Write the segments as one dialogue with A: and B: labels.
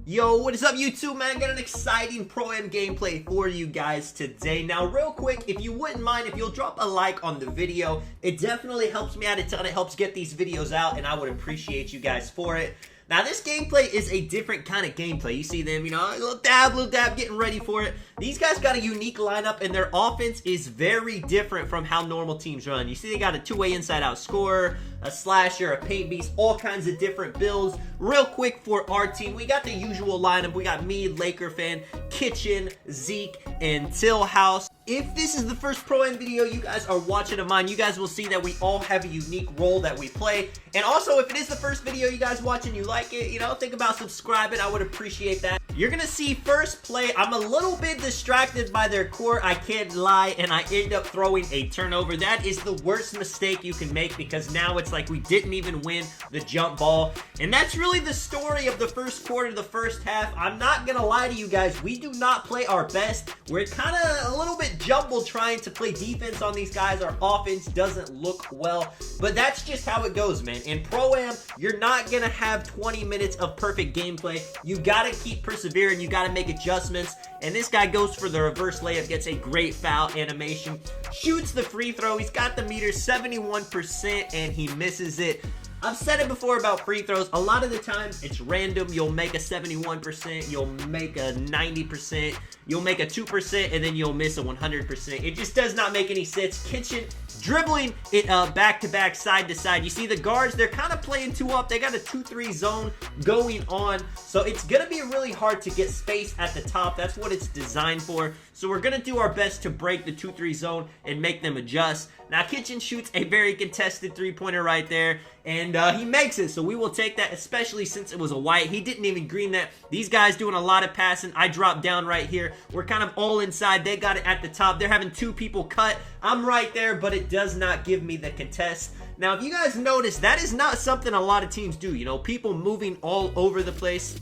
A: Yo, what is up YouTube, man? I got an exciting Pro-Am gameplay for you guys today. Now, real quick, if you wouldn't mind, if you'll drop a like on the video, it definitely helps me out a ton. It helps get these videos out, and I would appreciate you guys for it. Now, this gameplay is a different kind of gameplay. You see them, a little dab, getting ready for it. These guys got a unique lineup, and their offense is very different from how normal teams run. You see they got a two-way inside-out scorer, a slasher, a paint beast, all kinds of different builds. Real quick for our team, we got the usual lineup. We got me, Laker fan, Kitchen, Zeke, and Tillhouse. If this is the first Pro-Am video you guys are watching of mine, you guys will see that we all have a unique role that we play. And also, if it is the first video you guys watch and you like it, think about subscribing. I would appreciate that. You're gonna see first play, I'm a little bit distracted by their core, I can't lie, and I end up throwing a turnover. That is the worst mistake you can make because now it's like we didn't even win the jump ball. And that's really the story of the first quarter, the first half. I'm not gonna lie to you guys, we do not play our best. We're kind of a little bit jumbled trying to play defense on these guys. Our offense doesn't look well, but that's just how it goes, man. In Pro-Am, you're not gonna have 20 minutes of perfect gameplay. You gotta keep persevering. You got to make adjustments, and this guy goes for the reverse layup, gets a great foul animation, shoots the free throw. He's got the meter 71%, and he misses it. I've said it before about free throws. A lot of the times it's random. You'll make a 71%, you'll make a 90%, you'll make a 2%, and then you'll miss a 100%. It just does not make any sense. Kitchen dribbling it back-to-back, side-to-side. You see the guards, they're kind of playing two up. They got a 2-3 zone going on, so it's going to be really hard to get space at the top. That's what it's designed for. So we're going to do our best to break the 2-3 zone and make them adjust. Now, Kitchen shoots a very contested three-pointer right there, and he makes it, so we will take that, especially since it was a white. He didn't even green that. These guys doing a lot of passing. I dropped down right here. We're kind of all inside. They got it at the top. They're having two people cut. I'm right there, but it does not give me the contest. Now, if you guys notice, that is not something a lot of teams do. People moving all over the place.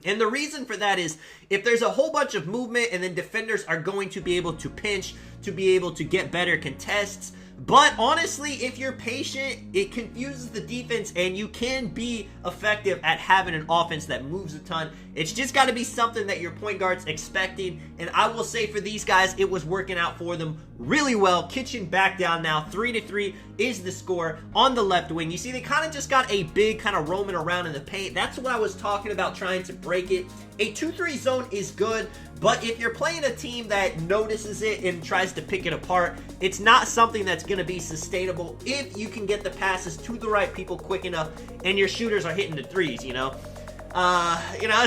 A: And the reason for that is if there's a whole bunch of movement and then defenders are going to be able to pinch, to be able to get better contests. But honestly, if you're patient, it confuses the defense and you can be effective at having an offense that moves a ton. It's just got to be something that your point guard's expecting. And I will say for these guys, it was working out for them really well. Kitchen back down now. 3-3 is the score on the left wing. You see, they kind of just got a big kind of roaming around in the paint. That's what I was talking about, trying to break it. A 2-3 zone is good, but if you're playing a team that notices it and tries to pick it apart, it's not something that's going to be sustainable if you can get the passes to the right people quick enough and your shooters are hitting the threes, It's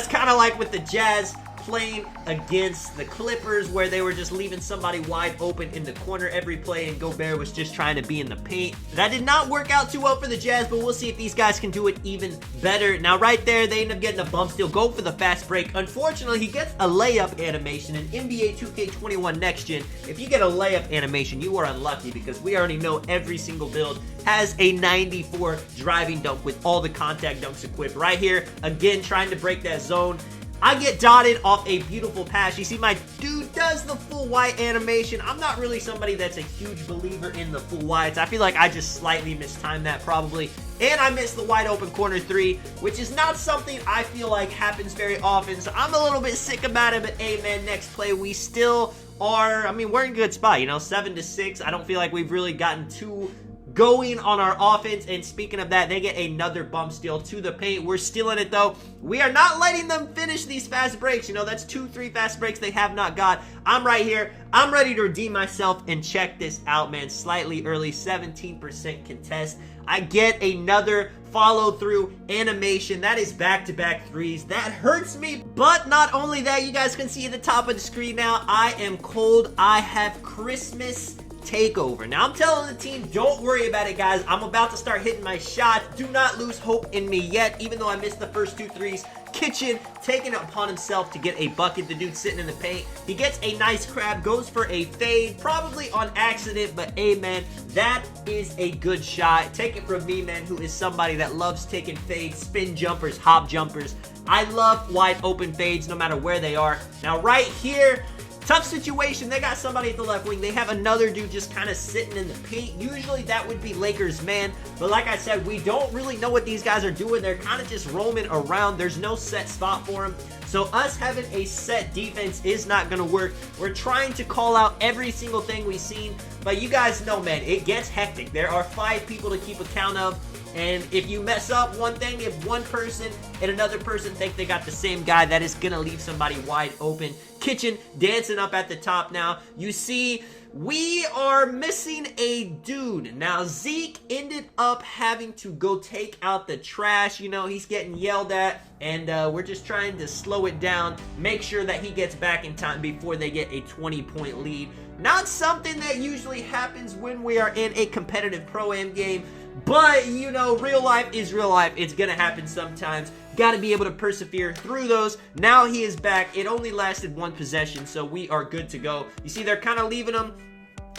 A: kind of like with the Jazz playing against the Clippers where they were just leaving somebody wide open in the corner every play and Gobert was just trying to be in the paint. That did not work out too well for the Jazz, but we'll see if these guys can do it even better. Now right there, they end up getting a bump steal, go for the fast break. Unfortunately, he gets a layup animation in NBA 2K21 Next Gen. If you get a layup animation, you are unlucky because we already know every single build has a 94 driving dunk with all the contact dunks equipped. Right here, again, trying to break that zone. I get dotted off a beautiful pass. You see my dude does the full white animation. I'm not really somebody that's a huge believer in the full whites. I feel like I just slightly mistimed that probably. And I missed the wide open corner three, which is not something I feel like happens very often. So I'm a little bit sick about it, but hey man, next play we still are, we're in a good spot, 7-6. I don't feel like we've really gotten too going on our offense, and speaking of that, they get another bump steal to the paint. We're stealing it though. We are not letting them finish these fast breaks. That's 2-3 fast breaks they have not got. I'm right here. I'm ready to redeem myself, and check this out, man. Slightly early, 17% contest. I get another follow-through animation. That is back-to-back threes. That hurts me, but not only that, you guys can see at the top of the screen now, I am cold. I have Christmas takeover. Now I'm telling the team, don't worry about it, guys. I'm about to start hitting my shots. Do not lose hope in me yet, even though I missed the first 2 threes. Kitchen taking it upon himself to get a bucket. The dude sitting in the paint. He gets a nice crab, goes for a fade, probably on accident, but hey, man, that is a good shot. Take it from me, man, who is somebody that loves taking fades, spin jumpers, hop jumpers. I love wide open fades no matter where they are. Now right here, Tough situation. They got somebody at the left wing. They have another dude just kind of sitting in the paint. Usually that would be Lakers' man. But like I said, we don't really know what these guys are doing. They're kind of just roaming around. There's no set spot for them. So us having a set defense is not going to work. We're trying to call out every single thing we've seen. But you guys know, man, it gets hectic. There are 5 people to keep account of. And if you mess up one thing, if one person and another person think they got the same guy, that is going to leave somebody wide open. Kitchen dancing up at the top now. You see, we are missing a dude. Now, Zeke ended up having to go take out the trash. You know, he's getting yelled at, and we're just trying to slow it down, make sure that he gets back in time before they get a 20-point lead. Not something that usually happens when we are in a competitive Pro-Am game. But, you know, real life is real life. It's going to happen sometimes. Got to be able to persevere through those. Now he is back. It only lasted 1 possession, so we are good to go. You see, they're kind of leaving him.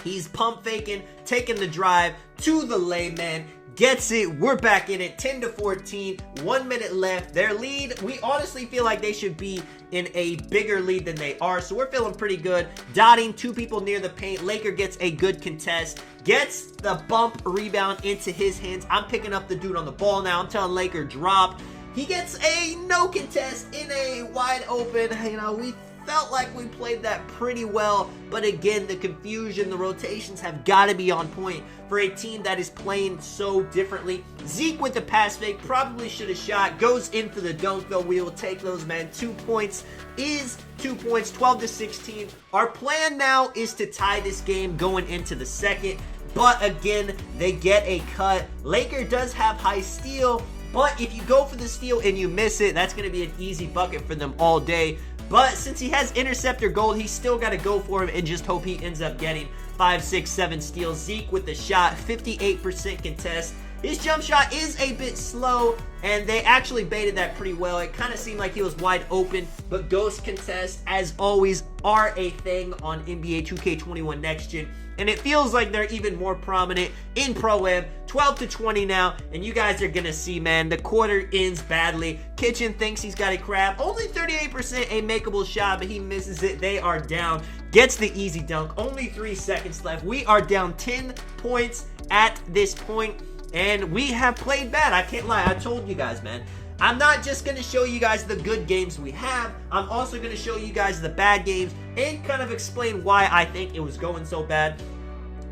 A: He's pump faking, taking the drive to the layman. Gets it. We're back in it. 10-14. 1 minute left. Their lead, we honestly feel like they should be in a bigger lead than they are. So we're feeling pretty good. Dotting 2 people near the paint. Laker gets a good contest. Gets the bump rebound into his hands. I'm picking up the dude on the ball now. I'm telling Laker drop. He gets a no contest in a wide open. You know, we felt like we played that pretty well, but again, the confusion, the rotations have got to be on point for a team that is playing so differently. Zeke with the pass fake, probably should have shot, goes in for the dunk though. We will take those, man. 2 points is 2 points, 12-16. Our plan now is to tie this game going into the second, but again, they get a cut. Laker does have high steal, but if you go for the steal and you miss it, that's going to be an easy bucket for them all day. But since he has interceptor gold, he's still got to go for him and just hope he ends up getting 5, 6, 7 steals. Zeke with the shot, 58% contest. His jump shot is a bit slow, and they actually baited that pretty well. It kind of seemed like he was wide open, but ghost contests, as always, are a thing on NBA 2K21 Next Gen. And it feels like they're even more prominent in Pro-Am. 12-20 now, and you guys are gonna see, man, the quarter ends badly. Kitchen thinks he's got a crap. Only 38% a makeable shot, but he misses it. They are down. Gets the easy dunk. Only 3 seconds left. We are down 10 points at this point, and we have played bad. I can't lie. I told you guys, man. I'm not just going to show you guys the good games we have. I'm also going to show you guys the bad games and kind of explain why I think it was going so bad.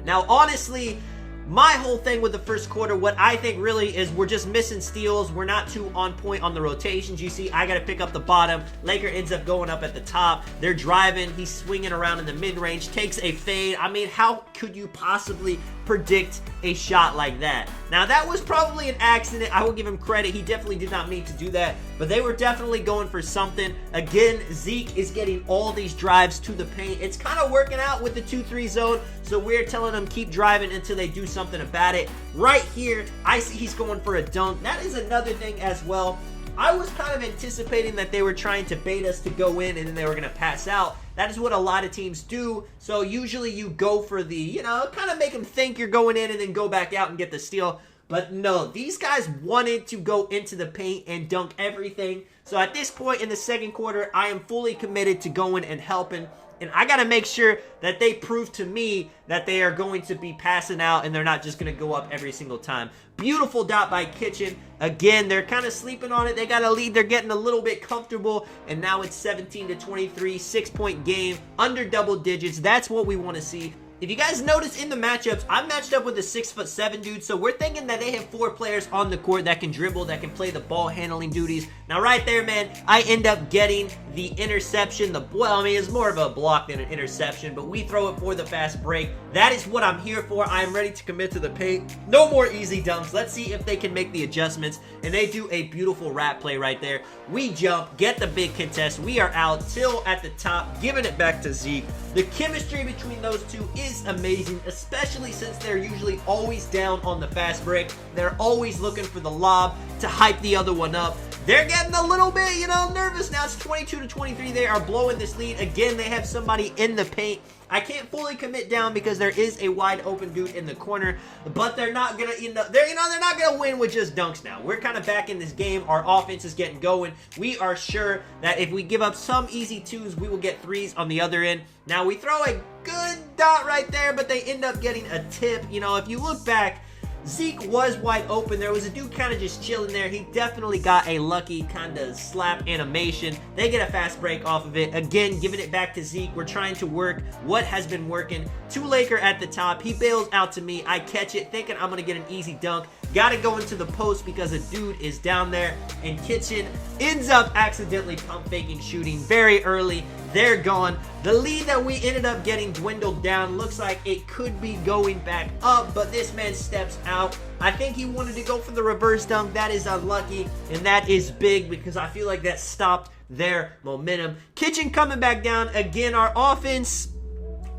A: Now, honestly, my whole thing with the first quarter, what I think really is we're just missing steals. We're not too on point on the rotations. You see, I got to pick up the bottom. Laker ends up going up at the top. They're driving. He's swinging around in the mid-range. Takes a fade. I mean, how could you possibly predict a shot like that? Now, that was probably an accident. I will give him credit. He definitely did not mean to do that. But they were definitely going for something. Again, Zeke is getting all these drives to the paint. It's kind of working out with the 2-3 zone. So we're telling them keep driving until they do something about it. Right here, I see he's going for a dunk. That is another thing as well. I was kind of anticipating that they were trying to bait us to go in and then they were going to pass out. That is what a lot of teams do. So usually you go for the, you know, kind of make them think you're going in and then go back out and get the steal. But no, these guys wanted to go into the paint and dunk everything. So at this point in the second quarter, I am fully committed to going and helping. And I got to make sure that they prove to me that they are going to be passing out and they're not just going to go up every single time. Beautiful dot by Kitchen. Again, they're kind of sleeping on it. They got a lead. They're getting a little bit comfortable. And now it's 17-23, 6-point game, under double digits. That's what we want to see. If you guys notice in the matchups, I'm matched up with a 6'7" dude, so we're thinking that they have 4 players on the court that can dribble, that can play the ball handling duties. Now right there, man, I end up getting the interception. Well, I mean, it's more of a block than an interception, but we throw it for the fast break. That is what I'm here for. I am ready to commit to the paint. No more easy dunks. Let's see if they can make the adjustments, and they do a beautiful wrap play right there. We jump, get the big contest. We are out till at the top, giving it back to Zeke. The chemistry between those two is amazing, especially since they're usually always down on the fast break. They're always looking for the lob. to hype the other one up. They're getting a little bit, nervous now. It's 22-23. They are blowing this lead. Again, they have somebody in the paint. I can't fully commit down because there is a wide open dude in the corner, but they're not gonna they're not gonna win with just dunks now. We're kind of back in this game. Our offense is getting going. We are sure that if we give up some easy twos, we will get threes on the other end. Now we throw a good dot right there, but they end up getting a tip. If you look back, Zeke was wide open. There was a dude kind of just chilling there. He definitely got a lucky kind of slap animation. They get a fast break off of it. Again, giving it back to Zeke. We're trying to work what has been working. To Laker at the top. He bails out to me. I catch it thinking I'm going to get an easy dunk. Got to go into the post because a dude is down there. And Kitchen ends up accidentally pump faking shooting very early. They're gone. The lead that we ended up getting dwindled down. Looks like it could be going back up, but this man steps out. I think he wanted to go for the reverse dunk. That is unlucky, and that is big because I feel like that stopped their momentum. Kitchen coming back down. Again, our offense,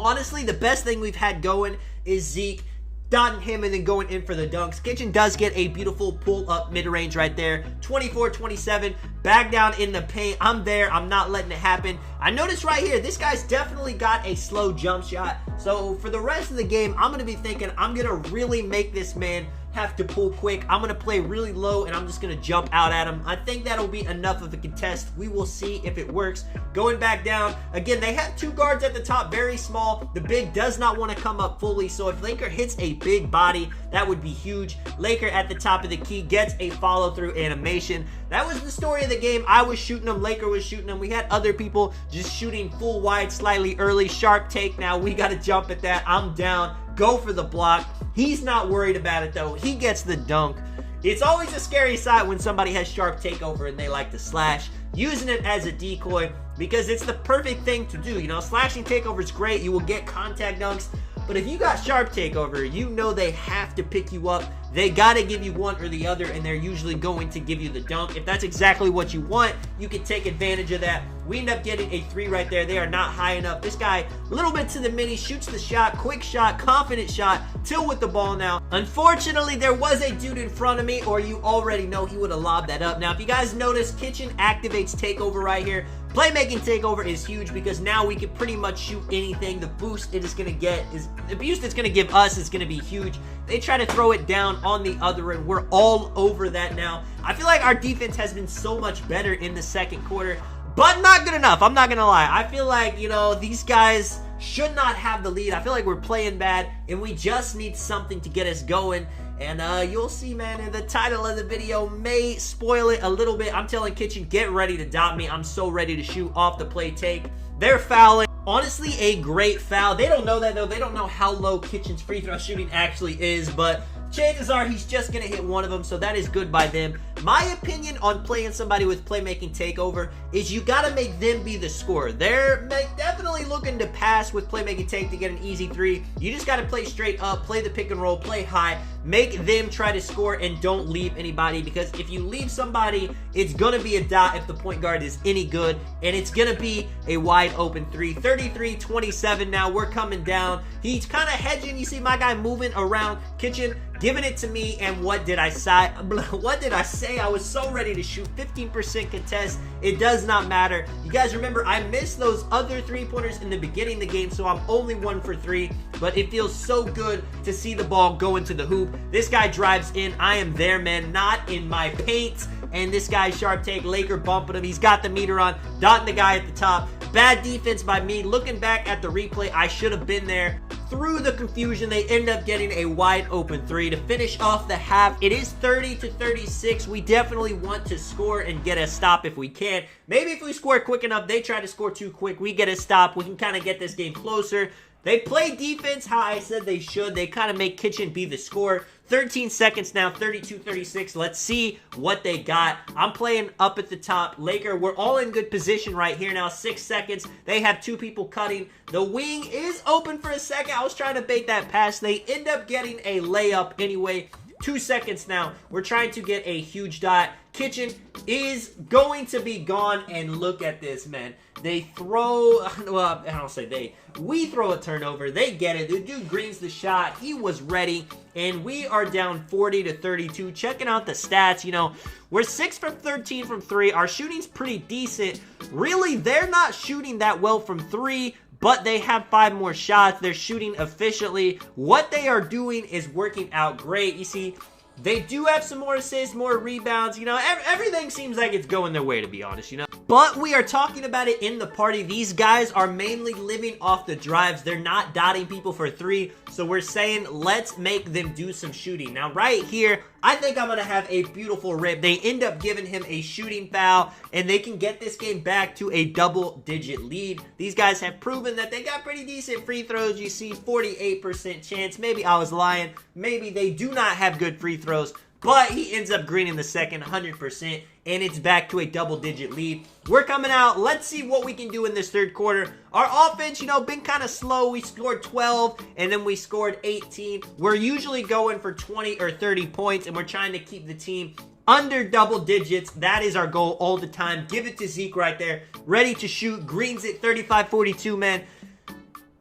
A: honestly, the best thing we've had going is Zeke dotting him and then going in for the dunks. Kitchen does get a beautiful pull-up mid-range right there. 24-27. Back down in the paint. I'm there. I'm not letting it happen. I noticed right here, this guy's definitely got a slow jump shot. So for the rest of the game, I'm going to be thinking I'm going to really make this man have to pull quick. I'm going to play really low, and I'm just going to jump out at him. I think that'll be enough of a contest. We will see if it works. Going back down. Again, they have two guards at the top, very small. The big does not want to come up fully, so if Laker hits a big body, that would be huge. Laker at the top of the key gets a follow-through animation. That was the story of the game. I was shooting them. Laker was shooting them. We had other people just shooting full wide slightly early. Sharp take now. We got to jump at that. I'm down. Go for the block. He's not worried about it, though. He gets the dunk. It's always a scary sight when somebody has sharp takeover and they like to slash. Using it as a decoy because it's the perfect thing to do. Slashing takeover is great. You will get contact dunks. But if you got sharp takeover, they have to pick you up. They got to give you one or the other, and they're usually going to give you the dunk. If that's exactly what you want, you can take advantage of that. We end up getting a three right there. They are not high enough. This guy, a little bit to the mini, shoots the shot, quick shot, confident shot, Till with the ball now. Unfortunately, there was a dude in front of me, or you already know he would have lobbed that up. Now, if you guys notice, Kitchen activates takeover right here. Playmaking takeover is huge because now we can pretty much shoot anything. The boost it's going to give us is going to be huge. They try to throw it down on the other end. We're all over that now. I feel like our defense has been so much better in the second quarter, but not good enough. I'm not going to lie. I feel like, these guys should not have the lead. I feel like we're playing bad, and we just need something to get us going. And you'll see, man, in the title of the video may spoil it a little bit. I'm telling Kitchen, get ready to dot me. I'm so ready to shoot off the play take. They're fouling. Honestly, a great foul. They don't know that, though. They don't know how low Kitchen's free throw shooting actually is, but chances are he's just going to hit one of them, so that is good by them. My opinion on playing somebody with playmaking takeover is you got to make them be the scorer. They're definitely looking to pass with playmaking take to get an easy three. You just got to play straight up, play the pick and roll, play high, make them try to score, and don't leave anybody, because if you leave somebody, it's going to be a dot if the point guard is any good, and it's going to be a wide open three. 33-27 now. We're coming down. He's kind of hedging. You see my guy moving around. Kitchen giving it to me, and what did I say? I was so ready to shoot. 15% contest. It does not matter. You guys remember, I missed those other three-pointers in the beginning of the game, so I'm only 1 for 3, but it feels so good to see the ball go into the hoop. This guy drives in. I am there, man, not in my paint, and this guy's sharp take. Laker bumping him. He's got the meter on, dotting the guy at the top. Bad defense by me. Looking back at the replay, I should have been there. Through the confusion, they end up getting a wide open three to finish off the half. It is 30-36. We definitely want to score and get a stop if we can. Maybe if we score quick enough, they try to score too quick, we get a stop. We can kind of get this game closer. They play defense how I said they should. They kind of make Kitchen be the scorer. 13 seconds now, 32-36. Let's see what they got. I'm playing up at the top. Laker, we're all in good position right here now. 6 seconds. They have 2 people cutting. The wing is open for a second. I was trying to bait that pass. They end up getting a layup anyway. 2 seconds now. We're trying to get a huge dot. Kitchen is going to be gone, and look at this, man. They throw, well, I don't say they. We throw a turnover. They get it. The dude greens the shot. He was ready, and we are down 40-32. Checking out the stats, you know, we're 6 from 13 from 3. Our shooting's pretty decent. Really, they're not shooting that well from 3, but they have 5 more shots. They're shooting efficiently. What they are doing is working out great. You see, they do have some more assists, more rebounds. You know, everything seems like it's going their way, to be honest, you know. But we are talking about it in the party. These guys are mainly living off the drives. They're not dotting people for 3. So we're saying, let's make them do some shooting. Now, right here, I think I'm going to have a beautiful rip. They end up giving him a shooting foul, and they can get this game back to a double-digit lead. These guys have proven that they got pretty decent free throws. You see, 48% chance. Maybe I was lying. Maybe they do not have good free throws. But he ends up greening the second 100%, and it's back to a double-digit lead. We're coming out. Let's see what we can do in this third quarter. Our offense, you know, been kind of slow. We scored 12, and then we scored 18. We're usually going for 20 or 30 points, and we're trying to keep the team under double digits. That is our goal all the time. Give it to Zeke right there. Ready to shoot. Greens it 35-42, man.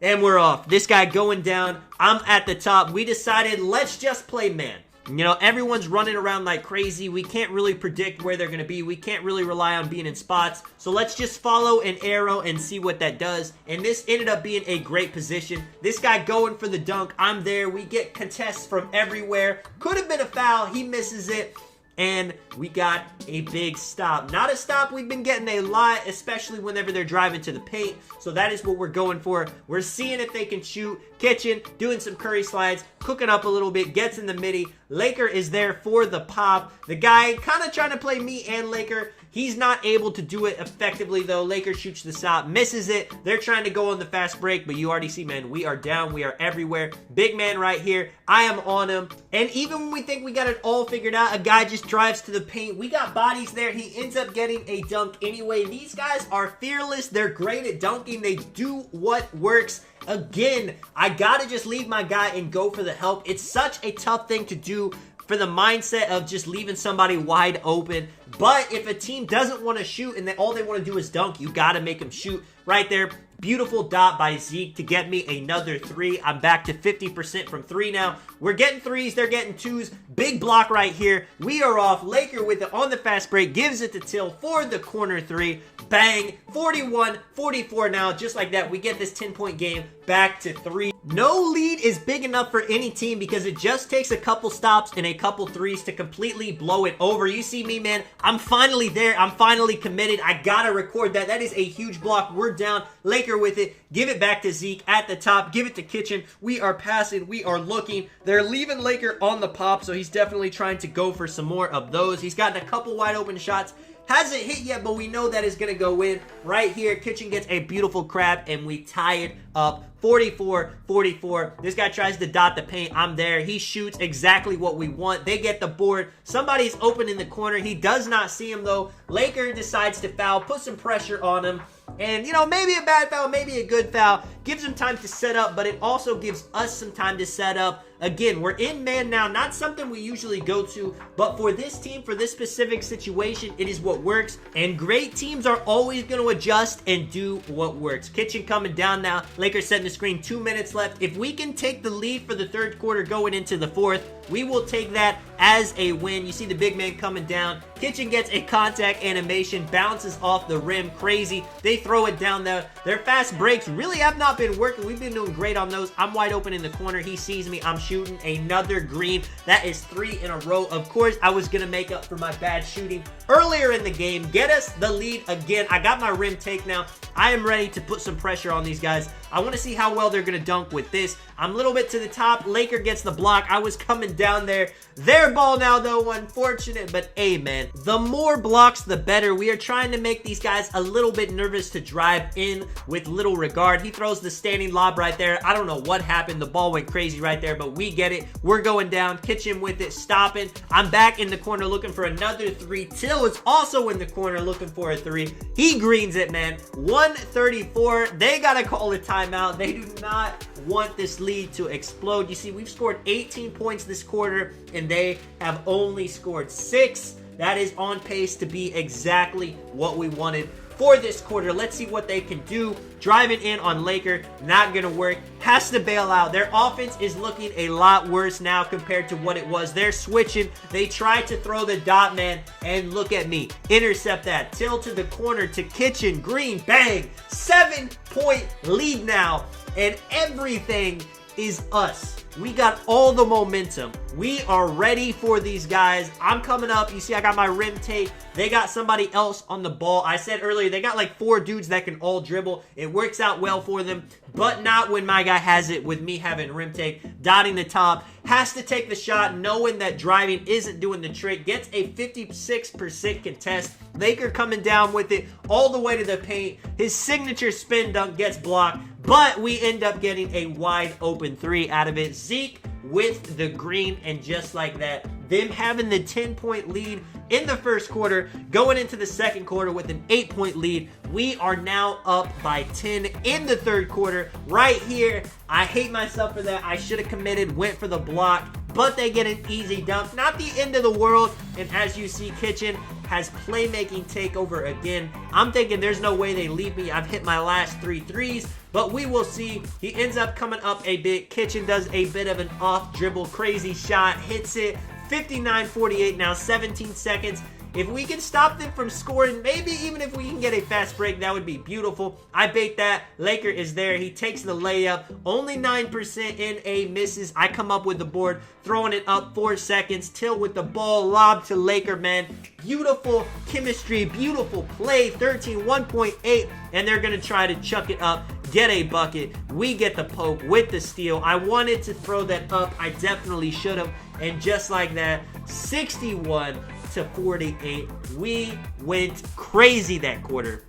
A: And we're off. This guy going down. I'm at the top. We decided, let's just play man. You know, everyone's running around like crazy. We can't really predict where they're going to be. We can't really rely on being in spots. So let's just follow an arrow and see what that does. And this ended up being a great position. This guy going for the dunk. I'm there. We get contests from everywhere. Could have been a foul. He misses it. And we got a big stop. Not a stop we've been getting a lot, especially whenever they're driving to the paint. So that is what we're going for. We're seeing if they can shoot. Kitchen doing some Curry slides, cooking up a little bit, gets in the midi. Laker is there for the pop. The guy kind of trying to play me and Laker. He's not able to do it effectively, though. Laker shoots the shot, misses it. They're trying to go on the fast break, but you already see, man, we are down. We are everywhere. Big man right here. I am on him. And even when we think we got it all figured out, a guy just drives to the paint. We got bodies there. He ends up getting a dunk anyway. These guys are fearless. They're great at dunking. They do what works. Again, I gotta just leave my guy and go for the help. It's such a tough thing to do for the mindset of just leaving somebody wide open. But if a team doesn't want to shoot and all they want to do is dunk, you got to make them shoot. Right there, beautiful dot by Zeke to get me another 3. I'm back to 50% from 3 now. We're getting 3s, they're getting 2s. Big block right here. We are off. Laker with it on the fast break, gives it to Till for the corner 3. Bang, 41-44 now. Just like that, we get this 10-point game back to 3. No lead is big enough for any team because it just takes a couple stops and a couple 3s to completely blow it over. You see me, man. I'm finally there. I'm finally committed. I gotta record that. That is a huge block. We're down. Laker with it. Give it back to Zeke at the top. Give it to Kitchen. We are passing. We are looking. They're leaving Laker on the pop, so he's definitely trying to go for some more of those. He's gotten a couple wide open shots. Hasn't hit yet, but we know that is going to go in. Right here, Kitchen gets a beautiful crab, and we tie it up 44-44. This guy tries to dot the paint. I'm there. He shoots exactly what we want. They get the board. Somebody's open in the corner. He does not see him, though. Laker decides to foul, put some pressure on him. And, you know, maybe a bad foul, maybe a good foul. Gives him time to set up, but it also gives us some time to set up. Again, we're in man now. Not something we usually go to, but for this team, for this specific situation, it is what works. And great teams are always going to adjust and do what works. Kitchen coming down now. Lakers setting the screen. 2 minutes left. If we can take the lead for the third quarter going into the fourth, we will take that as a win. You see the big man coming down. Kitchen gets a contact animation, bounces off the rim. Crazy. They throw it down there. Their fast breaks really have not been working. We've been doing great on those. I'm wide open in the corner. He sees me. I'm shooting another green. That is 3 in a row. Of course, I was going to make up for my bad shooting earlier in the game. Get us the lead again. I got my rim take now. I am ready to put some pressure on these guys. I want to see how well they're going to dunk with this. I'm a little bit to the top. Laker gets the block. I was coming down there. Their ball now, though. Unfortunate, but hey, man. The more blocks, the better. We are trying to make these guys a little bit nervous to drive in with little regard. He throws the standing lob right there. I don't know what happened. The ball went crazy right there, but we get it. We're going down. Kitchen with it. Stopping. I'm back in the corner looking for another 3. Till is also in the corner looking for a 3. He greens it, man. 134. They got to call a timeout. They do not want this lead to explode. You see, we've scored 18 points this quarter, and they have only scored 6. That is on pace to be exactly what we wanted for this quarter. Let's see what they can do. Driving in on Laker, not gonna work. Has to bail out. Their offense is looking a lot worse now compared to what it was. They're switching. They tried to throw the dot man, and look at me. Intercept that. Tilt to the corner to Kitchen. Green, bang. 7-point lead now, and everything is us. We got all the momentum. We are ready for these guys. I'm coming up. You see, I got my rim tape. They got somebody else on the ball. I said earlier, they got like 4 dudes that can all dribble. It works out well for them, but not when my guy has it with me having rim tape, dotting the top. Has to take the shot, knowing that driving isn't doing the trick. Gets a 56% contest. Laker coming down with it all the way to the paint. His signature spin dunk gets blocked, but we end up getting a wide open 3 out of it. Zeke with the green, and just like that, them having the 10-point lead in the first quarter, going into the second quarter with an 8-point lead. We are now up by 10 in the third quarter. Right here, I hate myself for that. I should have committed, went for the block, but they get an easy dunk. Not the end of the world, and as you see, Kitchen has playmaking takeover again. I'm thinking there's no way they leave me. I've hit my last 3 threes, but we will see. He ends up coming up a bit. Kitchen does a bit of an off dribble, crazy shot, hits it. 59-48 now, 17 seconds. If we can stop them from scoring, maybe even if we can get a fast break, that would be beautiful. I bait that. Laker is there. He takes the layup. Only 9% in a misses. I come up with the board, throwing it up 4 seconds. Till with the ball, lob to Laker, man. Beautiful chemistry, beautiful play. 13, 1.8, and they're going to try to chuck it up, get a bucket. We get the poke with the steal. I wanted to throw that up. I definitely should have. And just like that, 61-48, we went crazy that quarter.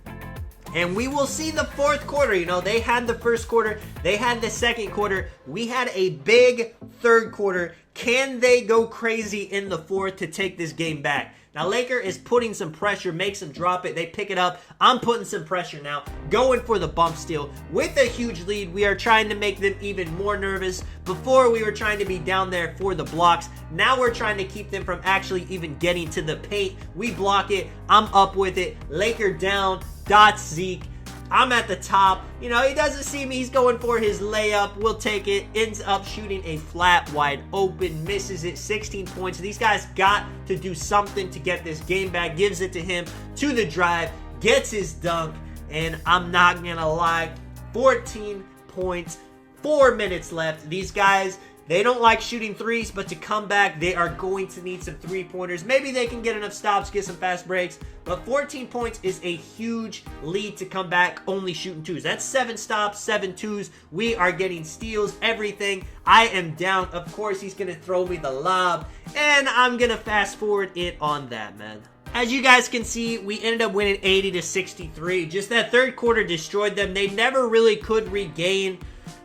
A: And we will see the fourth quarter. You know, they had the first quarter, they had the second quarter, we had a big third quarter. Can they go crazy in the fourth to take this game back? Now, Laker is putting some pressure, makes them drop it. They pick it up. I'm putting some pressure now, going for the bump steal. With a huge lead, we are trying to make them even more nervous. Before, we were trying to be down there for the blocks. Now we're trying to keep them from actually even getting to the paint. We block it. I'm up with it. Laker down. Dots Zeke. I'm at the top. You know, he doesn't see me. He's going for his layup. We'll take it. Ends up shooting a flat wide open. Misses it. 16 points. These guys got to do something to get this game back. Gives it to him to the drive. Gets his dunk. And I'm not going to lie. 14 points. 4 minutes left. These guys, they don't like shooting threes, but to come back, they are going to need some three-pointers. Maybe they can get enough stops, get some fast breaks, but 14 points is a huge lead to come back only shooting twos. That's 7 stops, 7 twos. We are getting steals, everything. I am down. Of course, he's going to throw me the lob, and I'm going to fast forward it on that, man. As you guys can see, we ended up winning 80-63. Just that third quarter destroyed them. They never really could regain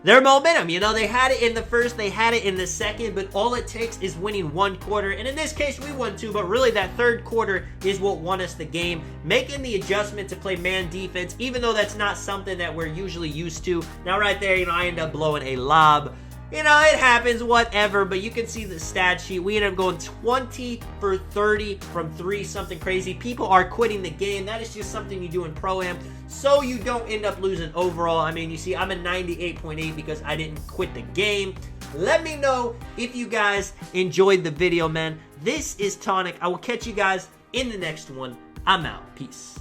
A: their momentum. You know, they had it in the first, they had it in the second, but all it takes is winning 1 quarter. And in this case, we won 2, but really that third quarter is what won us the game. Making the adjustment to play man defense, even though that's not something that we're usually used to. Now right there, you know, I end up blowing a lob. You know, it happens, whatever, but you can see the stat sheet. We ended up going 20 for 30 from 3, something crazy. People are quitting the game. That is just something you do in Pro-Am, so you don't end up losing overall. I mean, you see, I'm a 98.8 because I didn't quit the game. Let me know if you guys enjoyed the video, man. This is Tonic. I will catch you guys in the next one. I'm out. Peace.